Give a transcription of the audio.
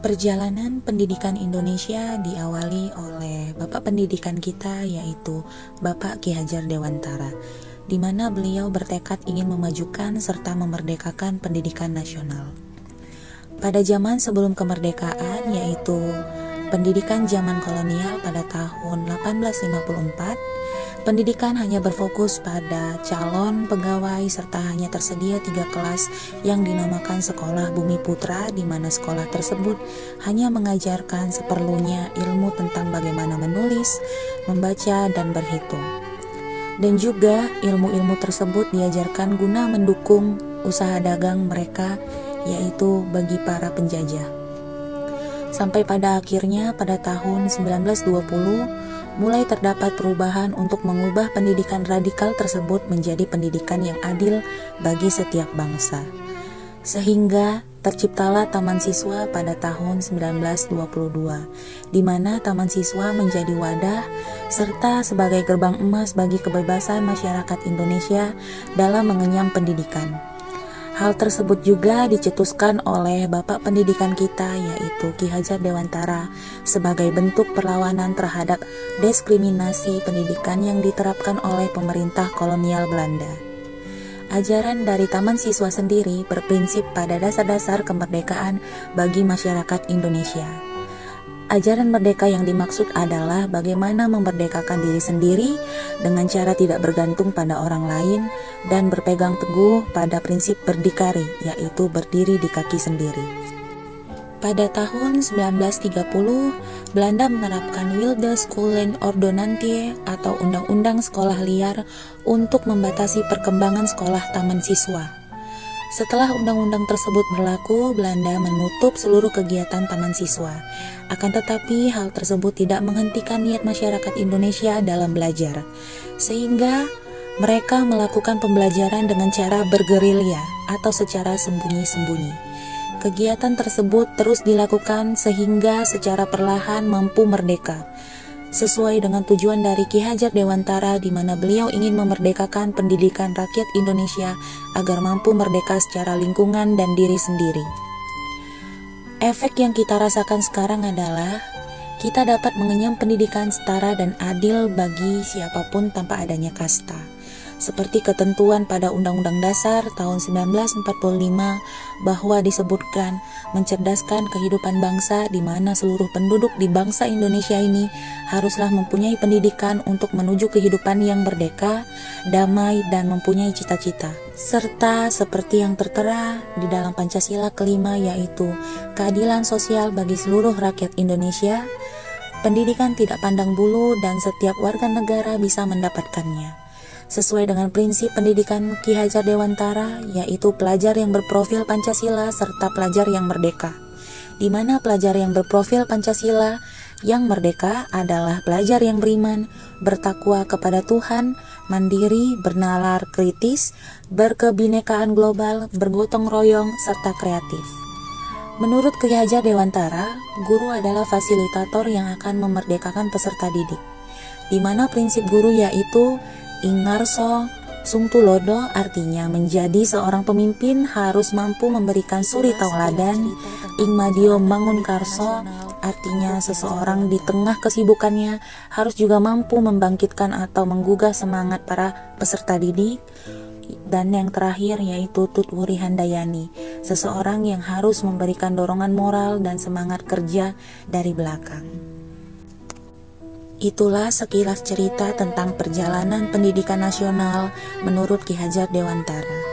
Perjalanan pendidikan Indonesia diawali oleh Bapak Pendidikan kita, yaitu Bapak Ki Hajar Dewantara, di mana beliau bertekad ingin memajukan serta memerdekakan pendidikan nasional. Pada zaman sebelum kemerdekaan, yaitu pendidikan zaman kolonial pada tahun 1854, pendidikan hanya berfokus pada calon pegawai serta hanya tersedia 3 kelas yang dinamakan Sekolah Bumi Putra, di mana sekolah tersebut hanya mengajarkan seperlunya ilmu tentang bagaimana menulis, membaca, dan berhitung. Dan juga ilmu-ilmu tersebut diajarkan guna mendukung usaha dagang mereka, yaitu bagi para penjajah. Sampai pada akhirnya pada tahun 1920 mulai terdapat perubahan untuk mengubah pendidikan radikal tersebut menjadi pendidikan yang adil bagi setiap bangsa. Sehingga terciptalah Taman Siswa pada tahun 1922, di mana Taman Siswa menjadi wadah serta sebagai gerbang emas bagi kebebasan masyarakat Indonesia dalam mengenyam pendidikan. Hal tersebut juga dicetuskan oleh Bapak Pendidikan kita, yaitu Ki Hajar Dewantara, sebagai bentuk perlawanan terhadap diskriminasi pendidikan yang diterapkan oleh pemerintah kolonial Belanda. Ajaran dari Taman Siswa sendiri berprinsip pada dasar-dasar kemerdekaan bagi masyarakat Indonesia. Ajaran merdeka yang dimaksud adalah bagaimana memerdekakan diri sendiri dengan cara tidak bergantung pada orang lain dan berpegang teguh pada prinsip berdikari, yaitu berdiri di kaki sendiri. Pada tahun 1930, Belanda menerapkan Wilde Scholen Ordonnantie atau Undang-Undang Sekolah Liar untuk membatasi perkembangan sekolah taman siswa. Setelah undang-undang tersebut berlaku, Belanda menutup seluruh kegiatan taman siswa. Akan tetapi, hal tersebut tidak menghentikan niat masyarakat Indonesia dalam belajar, sehingga mereka melakukan pembelajaran dengan cara bergerilya atau secara sembunyi-sembunyi. Kegiatan tersebut terus dilakukan sehingga secara perlahan mampu merdeka, sesuai dengan tujuan dari Ki Hajar Dewantara, di mana beliau ingin memerdekakan pendidikan rakyat Indonesia agar mampu merdeka secara lingkungan dan diri sendiri. Efek yang kita rasakan sekarang adalah kita dapat mengenyam pendidikan setara dan adil bagi siapapun tanpa adanya kasta. Seperti ketentuan pada Undang-Undang Dasar tahun 1945 bahwa disebutkan mencerdaskan kehidupan bangsa, di mana seluruh penduduk di bangsa Indonesia ini haruslah mempunyai pendidikan untuk menuju kehidupan yang merdeka, damai, dan mempunyai cita-cita. Serta seperti yang tertera di dalam Pancasila kelima, yaitu keadilan sosial bagi seluruh rakyat Indonesia, pendidikan tidak pandang bulu dan setiap warga negara bisa mendapatkannya. Sesuai dengan prinsip pendidikan Ki Hajar Dewantara, yaitu pelajar yang berprofil Pancasila serta pelajar yang merdeka, di mana pelajar yang berprofil Pancasila yang merdeka adalah pelajar yang beriman, bertakwa kepada Tuhan, mandiri, bernalar kritis, berkebinekaan global, bergotong royong, serta kreatif. Menurut Ki Hajar Dewantara, guru adalah fasilitator yang akan memerdekakan peserta didik, di mana prinsip guru yaitu Ingarso Sungtulodo, artinya menjadi seorang pemimpin harus mampu memberikan suri tauladan. Ingmadio Mangunkarso, artinya seseorang di tengah kesibukannya harus juga mampu membangkitkan atau menggugah semangat para peserta didik. Dan yang terakhir yaitu Tutwuri Handayani, seseorang yang harus memberikan dorongan moral dan semangat kerja dari belakang. Itulah sekilas cerita tentang perjalanan pendidikan nasional menurut Ki Hajar Dewantara.